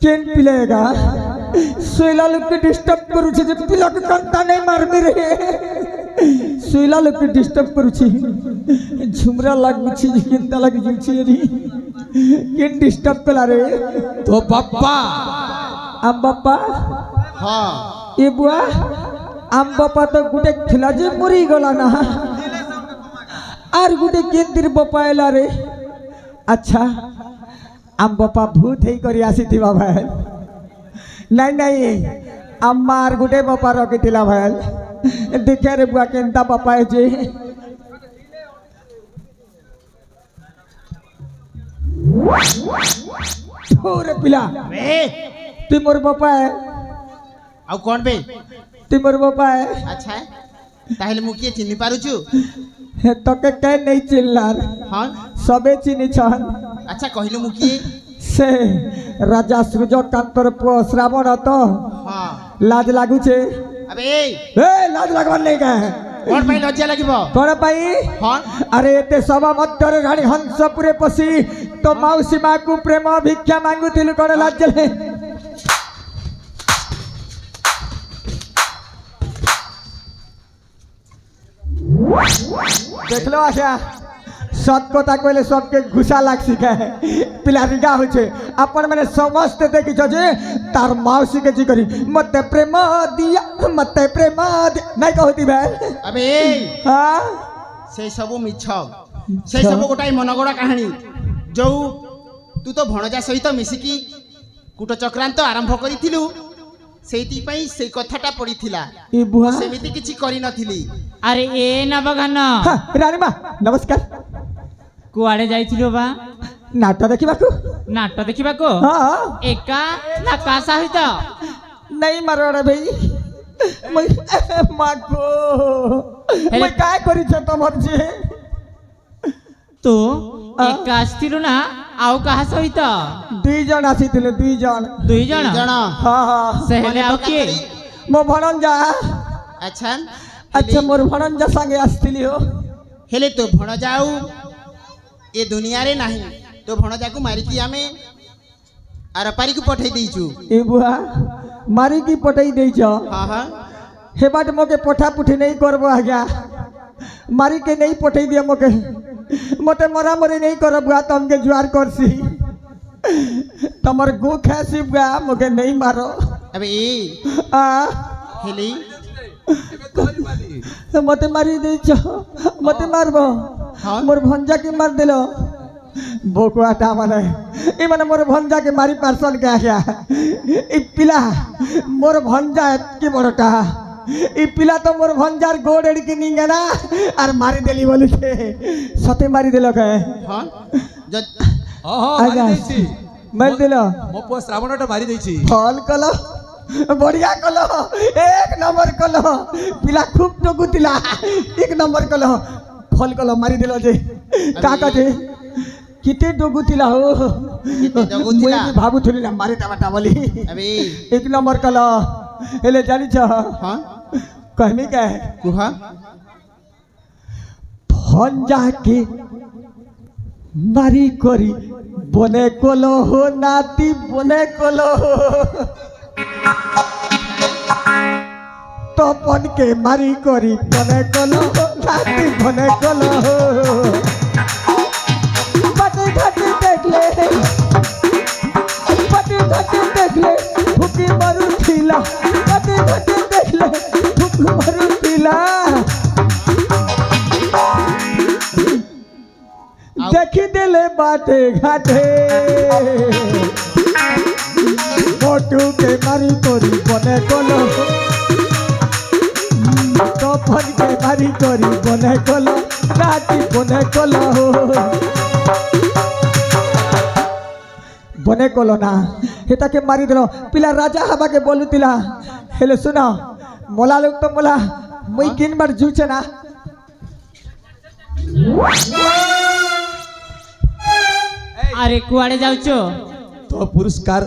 Chain पिलेगा सोइला लोग के disturb करू छे जे पिला के कंता नहीं मारबे रे सोइला लोग के डिस्टर्ब करू छे झुमरा लागु छे जे केनता लाग जु छे रे के डिस्टर्ब कला रे तो बाप्पा आम बाप्पा हां ए बुआ आम बाप्पा तो गुटे खिला जे मरी गला ना आर गुटे केंद्र बपायला रे अच्छा आम बापा भूत ही करी आसी थी भाई नहीं नहीं अम्मार गुटे बापा रखी थिला भाई देखे रे बुआ केनता बापा है जे थोरे पिला तू मोर बापा है आउ कौन बे तू मोर बापा है अच्छा ताहले मु के चिन्हि पारु छु तो के कह नहीं चिल्लार हां सबे चिन्हि छन अच्छा कहिलु मु के से राजा सूर्यकांतर पुओ श्रावण तो हां लाज लागु छे अबे ए लाज लागवन नहीं का कोन पई लज्जा लागिबो कोन पई हां अरे एते सभा मध्य रानी हंसपुरे पसी तो मौसी मां को प्रेम भिक्षा मांगुथिलु कोन लाज ले देख लो आशा सत कथा कहले सबके घुसा लाग सिखा है पिला रिगा हो छे अपन माने समस्त देखि छ जे तार मौसी के जी करी मते प्रेम दिया नहीं कहती भाई अबे हां से सब मिछ से सब गोटाई मनगोड़ा कहानी जो तू तो भणजा सहित मिसिकी कुट चक्रांत आरंभ करिथिलु सेती पई से कथाटा पडिथिला ए बुआ सेमिति किछि करि नथिली अरे ए नबघन हां रानी मां नमस्कार कुआडे जाइथिलो बा नाटक देखिबाकू नाटक देखिबाको हां एका ना का सहित नहीं मारो रे भाई माको मैं काय करि छ तमर जे तो एका आस्तिलु ना आउ कहा सहित दुई जन आसीथिले दुई जन हां हां सेहले आउ के मो भणंजा अच्छा अच्छा मोर भणंजा संगे आस्तिली हो हेले तो भणजाऊ ए दुनिया रे नाही तो भणजा को मारी की आमे आर पारी को पठै देइछु ए बुआ मारी की पठै देइछ हां हां हे बाट मोके पठा पुठी नहीं करबो आज्ञा मारी के नहीं पठै दिया मोके मते मरा मरे नहीं कर बुआ तुम के जुआर करसी तमर गो खासी बुआ मोके नहीं मारो अबे आ हेली मते मारी देइछ मते मारबो मोर भंजा के मार देलो बोकुआटा माने ई माने मोर भंजा के मारी पार्सल के आया ई पिला मोर भंजा की बड़टा ई पिला तो मोर भंजार गोड़ एड़ी के निंगे ना और मारी देली बोली थे सते मारी देलो के हां ज मारी देछि मारी देलो मो पो श्रावणटा मारी देछि फल कलो बढ़िया कलो एक नंबर कलो पिला खूब टोकुतिला एक नंबर कलो फल कलो मारी देलो जे काका जे किते डोगुतिला हो डोगुतिला मैं भाबु थुली ना मारे टाटा बोली अबे एक नंबर कलो हेले जानी छ हां कहनी का है कुहा भंजा के मारी करी बने कोलो हो नाती बने कोलो तो पन के मारी करी बने कोलो नाती बने कोलो पति घटी देख ले भूखी मरु थी घाटे घाटे मोटू के मारी करी बने कलो तपन के मारी करी बने कलो राती बने कलो बने कलो ना हेता के मारी दिलो पिला राजा हवा के बोलुतिला हेले सुना मोला लोग तो मोला मुई किन बार जूचे ना আরে কুয়াড়ে যাচ্ছ তো পুরস্কার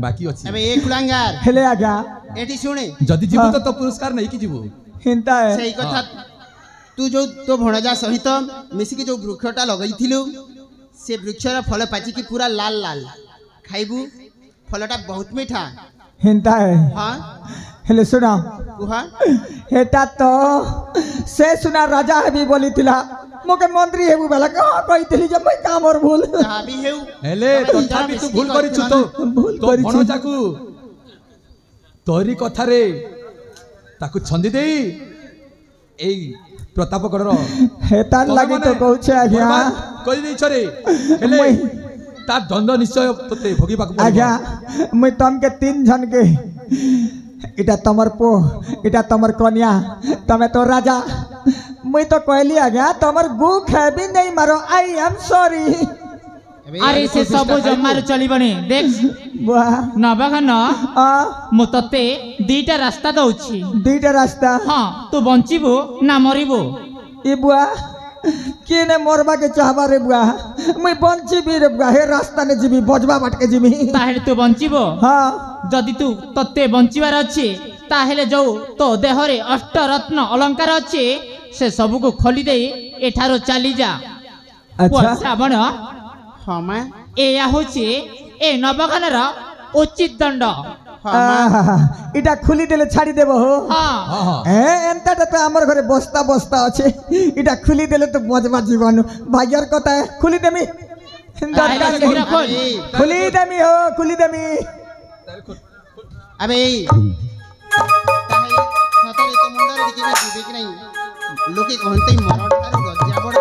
বাকি আছে ଏବେ ଏ କୁଳାଙ୍ଗାର हेले आज्ञा ଏଠି ଶୁଣେ যদি ଯିବୁ ତ ତ ପୁରସ୍କାର ନେଇକି ଯିବୁ हिंता है ସେଇ କଥା ତୁ ଯୋଉ ତୋ ଭଣଜା ସହିତ ମିଶିକି ଯୋଉ ବୃକ୍ଷଟା ଲଗେଇଥିଲୁ ସେ ବୃକ୍ଷର ଫଳ ପାଚିକି ପୁରା ଲାଲ ଲାଲ ଖାଇବୁ ଫଳଟା ବହୁତ ମିଠା हिंता है ହଁ हेले सुना କୁହ हेता तो से सुना राजा भी बोली तिला मोके मंत्री हेबु बेला कहाँ कहितली जब मैं काम और भूल ଯାହା ବି ହେଉ ହେଲେ ତଥାପି ତୁ ଭୁଲ କରିଛୁ ତ ଭୁଲ ତୋ କରିଛି। ଭଣଜାକୁ ତୋରି କଥାରେ ତାକୁ ଛନ୍ଦି ଦେଇ ଏଇ ପ୍ରତାପଗଡ଼ର हेता लगी तो कहूछे आज्ञा କରି ଦେଇଛ ରେ ହେଲେ ମୁଇଁ- ତା ଦଣ୍ଡ ନିଶ୍ଚୟ ତୋତେ ଭୋଗିବାକୁ आज्ञा ପଡ଼ିବ मुई तम के 3 जन के इटा तमर पो इटा तमर कन्या तमे तो राजा मुई तो कहली आज्ञा तमर गु खाबी नहीं मारो आई एम सॉरी ଏବେ আরে সে সবু জমারে চলিবনি দেখ बुआ নবঘন आ মু ততে দুইটা রাস্তা দউছি दीटा रास्ता হ্যাঁ তু বঞ্চিবু না মরিবু ई बुआ किने मरबा के चाहबा रे बुआ मुई बंची भी रे बुआ हे रास्ता ने जीबी बजबा बाटके जीबी তাহলে তু বঞ্চিবু हाँ যদি তু ততে বঞ্চিবার ଅଛି তাহলে যাও তো দেহরে অষ্টরত্ন অলঙ্কার ଅଛି সে সবুକୁ খোলি দেই এঠারো চালি যা अच्छा শ্রাবণ ହଁ ମା এয়া হচ্ছে এ নবঘনর উচিত দণ্ড ହଁ ମା आहा, इटा खुली देले छाड़ी देबो हो হ্যাঁ ହଁ ହଁ ए एंता तो हमर घरे बस्ता बस्ता अच्छे इटा खुली देले तो बजबा जीवन भाग्यर कता है खुली देमी दरकार আরে नहीं। শীঘ্র খোল। खुली देमी हो खुली देमी আবে সতরে তো মুন্ডরে দিকে দিবে কি নাই লোকে কহন্তে মরণ ঠাରୁ গজ্জা বড়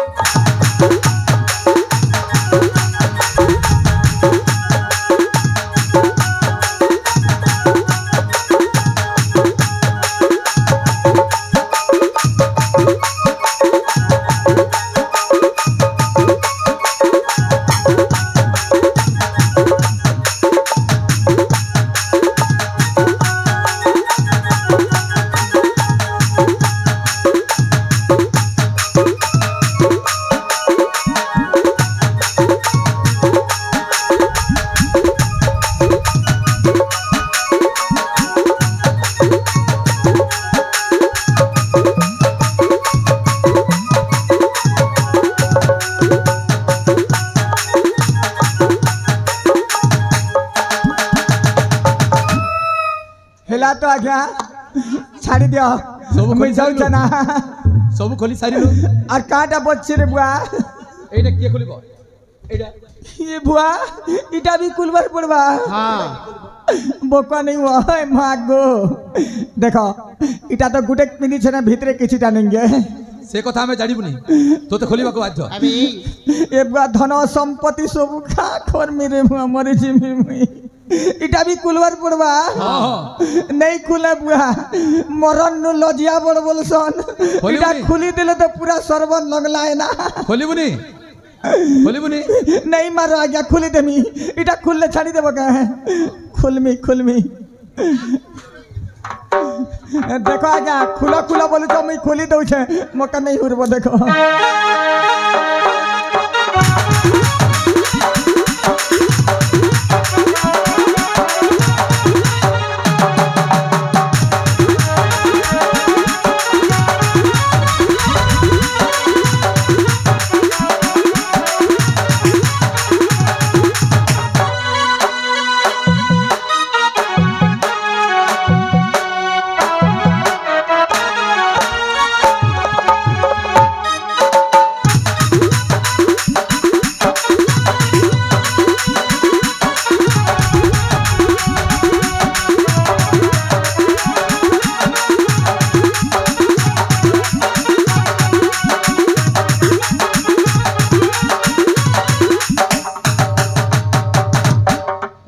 हेला तो आज्ञा छाड़ी दियो सब मुई खोली जाऊ सारिलु। ना ସବୁ ଖୋଲି ସାରିଲୁ और काटा बच्चे रे बुआ ଏଇଟା କିଏ ଖୋଲିବ ଏଇଟା ये बुआ इटा भी कुलवर पड़वा ହଁ बोका नहीं हुआ है मागो देखो इटा तो गुटे पिनी छे ना भीतरे किछिटा नहीं ସେ କଥା ଆମେ ଜାଣିବୁନି ତୋତେ ଖୋଲିବାକୁ ବାଧ୍ୟ আবে ए बुआ धन संपत्ति सब खा खोर मेरे मुआ मरे जिमी मुई इटा भी कुलवर पड़वा ହଁ ହଁ नहीं खुले बुआ मरन नु लजिया बड़ बोलसन खोली इटा बुनी? खुली दिले तो पूरा सरबन लगला है ना ଖୋଲିବୁନି ଖୋଲିବୁନି नहीं मारो आज्ञा खुली देमी इटा खुलले छाड़ी देबो का खुलमी खुलमी देखो आज्ञा खुला खुला बोलू तो मैं खोली दऊ छे मौका नहीं हुरबो देखो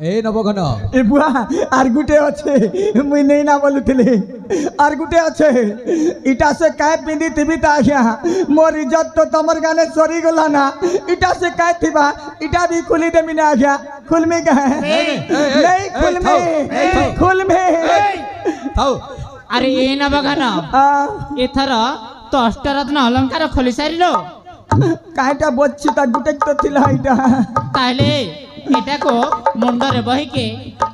ए नवघन ए बुआ आर गुटे अच्छे मुई नहीं ना बोलुथिले आर गुटे अच्छे इटा से काय पिंदी थिबी ता आज्ञा मोर इज्जत तो तमर गाने सरी गला ना इटा से काय थिबा इटा भी खुली दे मिना आज्ञा खुल में का नहीं खुल में थाओ अरे ए नवघन एथर तो अष्टरत्न अलंकार खोली सारिलो काईटा बच्ची ता गुटे तो थिला इटा ताहले एटा को मुंडरे बही के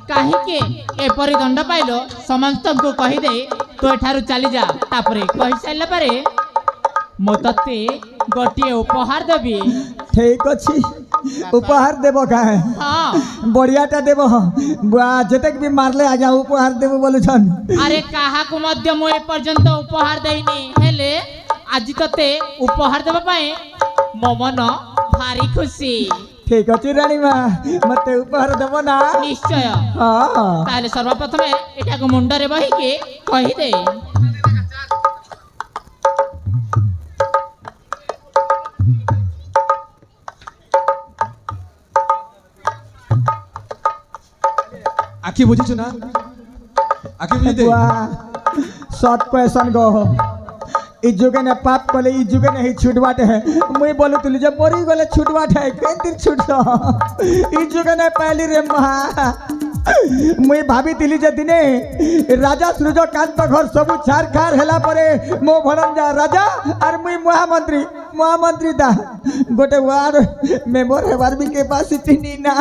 काहे के एपरि दंड पाइलो समस्त को कहि दे तो एठारु चली जा तापरे कहि साइला पारे मो तते गोटिए उपहार देबी ठीक अछि उपहार देबो काहे हां बढ़ियाटा देबो बुआ जतेक भी मारले आजा उपहार देबो बोलु छन अरे काहा को मध्य मो ए पर्यंत उपहार देइनी हेले आज तते उपहार देबा पाए मो मन भारी खुशी ठीक अछि रानी मां मते उपहार देबो ना निश्चय हां ताले सर्वप्रथम एटा को मुंडरे बही के कहि दे आखि बुझिछु ना आखि बुझि दे सत क्वेश्चन गो इ जुगे ने पाप कले इ जुगे ने ही छुटवाट है मुई बोलुतली जे मरी गले छुटवाट है केन दिन छुटतो इ जुगे ने पहली रे महा मुई भाभी तिली जे दिने राजा सूर्यकांत घर सब छार खार हेला परे मो भणन जा राजा और मुई महामंत्री दा गोटे वार मेमोर हेबार भी के पास चिनी ना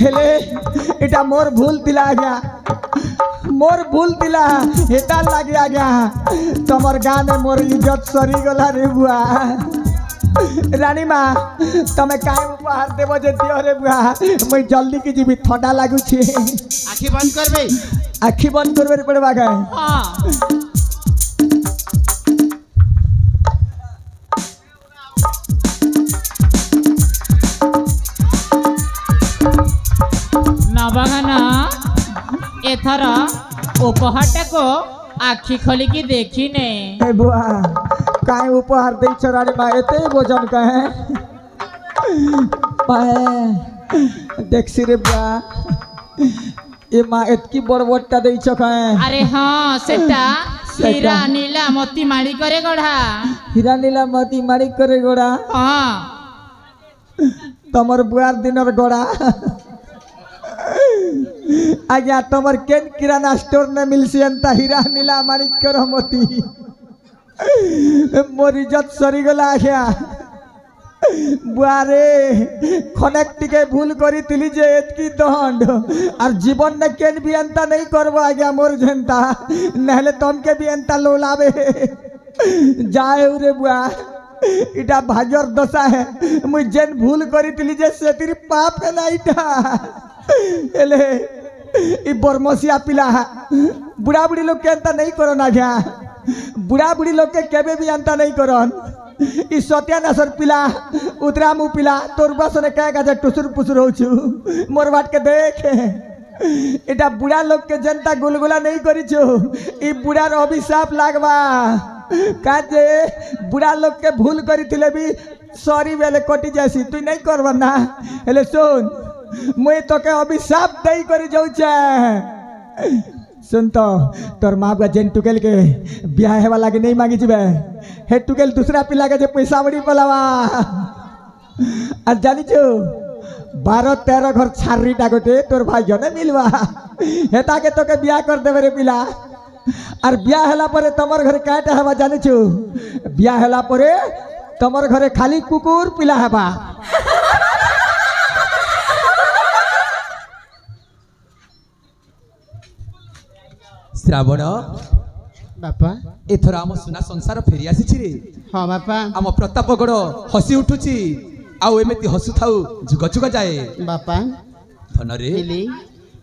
हेले एटा मोर भूल दिला गया मोर भूल दिला हेता लागे आ गया तमर गाँव में मोर इज्जत सरी गला रे बुआ रानी माँ तमें काय उपहार देव जे दियो रे बुआ मुई जल्दी की जीवी ठंडा लागू छे आखि बंद करबे आखि बंद करबे पड़बा गए हां नवघन एथर उपहारटा को आखि खोली की देखी ने ए बुआ काय उपहार दे छोरानी माँ एते भोजन कहे पाए देखसी रे बुआ ये माँ एतकी बड़बड़टा दे कहे अरे हाँ सेटा हीरा नीला मोती माड़ी करे गढ़ा हीरा नीला मोती माड़ी करे गोड़ा हाँ तमर बुआर दिनर गोड़ा आज्ञा तमर केन किराना स्टोर ने मिलसी अंता हीरा नीला माणिक्यर मोती मोर इज्जत सरी गला आज्ञा बुआरे खनेक टिके भूल करी तिली जे एतकी दंड और जीवन ने केन भी अंता नहीं करबो आज्ञा मोर जनता नहले तमके भी अंता लोलावे जाए उरे बुआ इटा भाग्यर दशा है मुई जेन भूल करी तिली जे सेतिर पाप है ना इटा एले इ बरमसिया पिला बुढ़ा बुढ़ी लोग के अंता नहीं करन आज्ञा बुढ़ा बुढ़ी लोग के केबे भी अंता नहीं करन इ सत्यानाशर पिला उतरा मुँह पिला तोर बसने कह गाजे टुसुर पुसुर होछु मोर बाट के देख इटा बुढ़ा लोग के जनता गुलगुला नहीं करिछु इ बुढ़ार अभिशाप लागबा काजे बुढ़ा लोग के भूल करी थिले भी सॉरी बेले कटी जासी तू नहीं करबा ना हेले सुन मुई तोके अभिशाप दई करी जाउछे सुन तो तोर माँ का जेन टुकेल के ब्याह हेवा लागे नहीं मांगी जीवे हे टुकेल दूसरा पिला के जे पैसा बड़ी पलावा आज जानी छु 12-13 घर छारी टागोटे तोर भाई जने मिलवा हेता के तोके ब्याह कर देबे रे पिला और ब्याह हला परे तमर घरे काटा हेवा जानी छु ब्याह हला परे तमर घरे खाली कुकुर पिला हेबा श्रावण बापा एथर आम सुना संसार फेरी आसी रे हाँ बापा आम प्रतापगढ़ हसी उठुची आउ एमती हसु थाउ जुग जुग जाए बापा धन रे हेले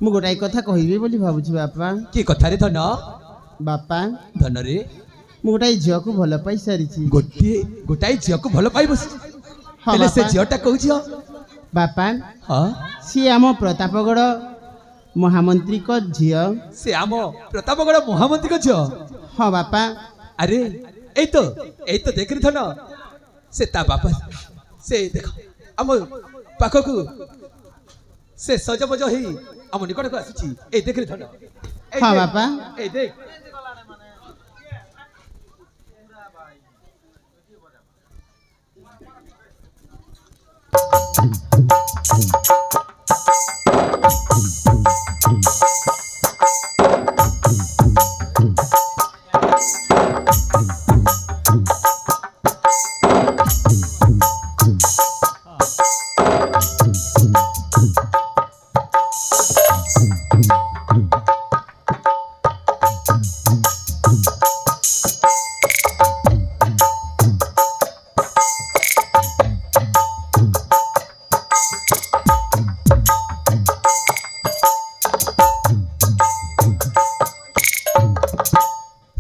मु गोटाई कथा कहबी बोली भाबुची बापा की कथा रे धन बापा धन रे मु गोटाई झियो को भल पाई सारिची गोटाई झियो को भल पाई बस हाँ हेले से बापा। झियोटा कहू झियो बापा हां सी आम प्रतापगढ़ महामंत्री को झियो से आम प्रतापगढ़ महामंत्री को झियो हाँ बापा अरे ए तो देख रे धन से ता बापा से देखो आम पाखकु से सजबज ही आम निकट को आसी ए देख रे धन हाँ बापा ए देख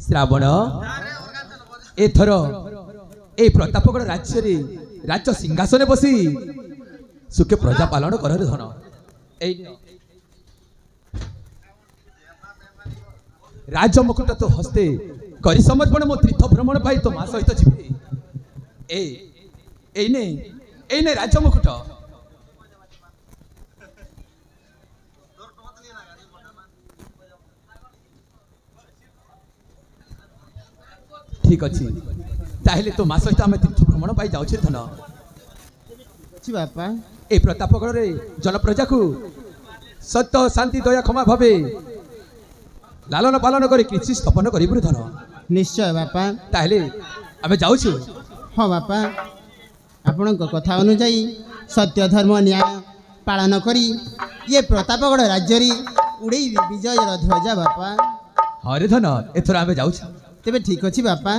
श्रावण एथर ए प्रतापगढ़ राज्य रे राज्य सिंहासन बसी सुखे प्रजा पालन कर रे धन राज मुकुट तो हस्ते करी समर्पण मो तीर्थ भ्रमण पाई तो मा सहित जीवे एने राज मुकुट ठीक अच्छी ताहले तो मा सहित आम तीर्थ भ्रमण पाई जाऊँ धन बापा ए प्रतापगढ़ रे जन प्रजा को सत्य शांति दया क्षमा भावे लालन पालन कर कृषि स्थापन करू धन निश्चय बापा ताहले आम जाऊँ हाँ बापा आपण कथा अनुजाई सत्य धर्म न्याय पालन करी ये प्रतापगढ़ राज्य उड़े विजय ध्वजा बापा हाँ रे धन एथर आम जाऊँ तेबे ठीक अच्छी बापा।